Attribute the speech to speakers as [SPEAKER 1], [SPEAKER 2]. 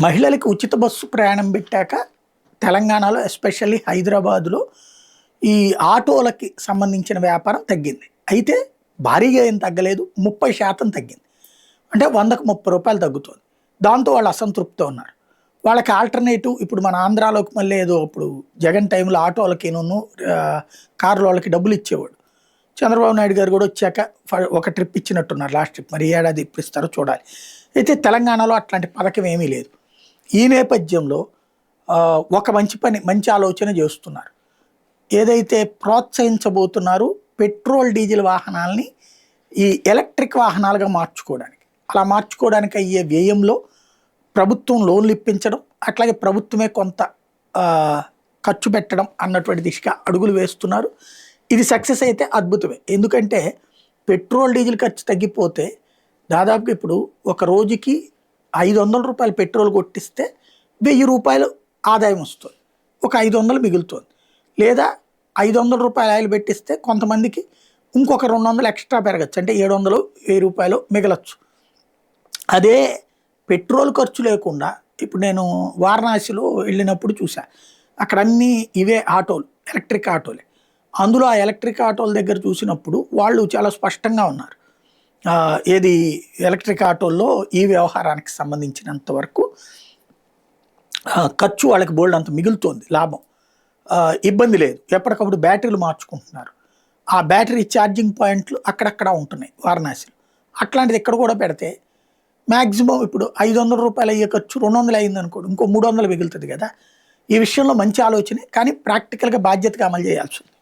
[SPEAKER 1] మహిళలకి ఉచిత బస్సు ప్రయాణం పెట్టాక తెలంగాణలో ఎస్పెషల్లీ హైదరాబాద్లో ఈ ఆటోలకి సంబంధించిన వ్యాపారం తగ్గింది. అయితే భారీగా ఏం తగ్గలేదు, 30% తగ్గింది. అంటే 100కు 30 రూపాయలు తగ్గుతుంది. దాంతో వాళ్ళు అసంతృప్తితో ఉన్నారు. వాళ్ళకి ఆల్టర్నేటివ్ ఇప్పుడు మన ఆంధ్రాలోకి మళ్ళీ ఏదో ఇప్పుడు జగన్ టైంలో ఆటోలకి కార్ల వాళ్ళకి డబ్బులు ఇచ్చేవాడు. చంద్రబాబు నాయుడు గారు కూడా వచ్చాక ఒక ట్రిప్ ఇచ్చినట్టున్నారు, లాస్ట్ ట్రిప్. మరి ఏడాది ఇప్పిస్తారో చూడాలి. అయితే తెలంగాణలో అట్లాంటి పథకం ఏమీ లేదు. ఈ నేపథ్యంలో ఒక మంచి ఆలోచన చేస్తున్నారు. ఏదైతే ప్రోత్సహించబోతున్నారో పెట్రోల్ డీజిల్ వాహనాలని ఈ ఎలక్ట్రిక్ వాహనాలుగా మార్చుకోవడానికి, అలా మార్చుకోవడానికి అయ్యే వ్యయంలో ప్రభుత్వం లోన్లు ఇప్పించడం, అట్లాగే ప్రభుత్వమే కొంత ఖర్చు పెట్టడం అన్నటువంటి దిశగా అడుగులు వేస్తున్నారు. ఇది సక్సెస్ అయితే అద్భుతమే. ఎందుకంటే పెట్రోల్ డీజిల్ ఖర్చు తగ్గిపోతే దాదాపుగా ఇప్పుడు ఒక రోజుకి 500 రూపాయలు పెట్రోల్ కొట్టిస్తే 1000 రూపాయలు ఆదాయం వస్తుంది, ఒక 500 మిగులుతుంది. లేదా 500 రూపాయలు ఆయిల్ పెట్టిస్తే కొంతమందికి ఇంకొక 200 ఎక్స్ట్రా పెరగచ్చు, అంటే 700 1000 రూపాయలు మిగలచ్చు. అదే పెట్రోల్ ఖర్చు లేకుండా ఇప్పుడు నేను వారణాసిలో వెళ్ళినప్పుడు చూసా, అక్కడ అన్నీ ఇవే ఆటోలు, ఎలక్ట్రిక్ ఆటోలే. అందులో ఆ ఎలక్ట్రిక్ ఆటోల దగ్గర చూసినప్పుడు వాళ్ళు చాలా స్పష్టంగా ఉన్నారు. ఏది ఎలక్ట్రిక్ ఆటోల్లో ఈ వ్యవహారానికి సంబంధించినంత వరకు ఖర్చు వాళ్ళకి బోల్డ్ అంత మిగులుతోంది, లాభం, ఇబ్బంది లేదు. ఎప్పటికప్పుడు బ్యాటరీలు మార్చుకుంటున్నారు. ఆ బ్యాటరీ ఛార్జింగ్ పాయింట్లు అక్కడక్కడ ఉంటున్నాయి వారణాసిలో. అట్లాంటిది ఇక్కడ కూడా పెడితే మ్యాక్సిమం ఇప్పుడు 500 రూపాయలు అయ్యే ఖర్చు 200 అయింది అనుకోండి, ఇంకో 300 మిగులుతుంది కదా. ఈ విషయంలో మంచి ఆలోచనే, కానీ ప్రాక్టికల్గా బాధ్యతగా అమలు చేయాల్సి ఉంది.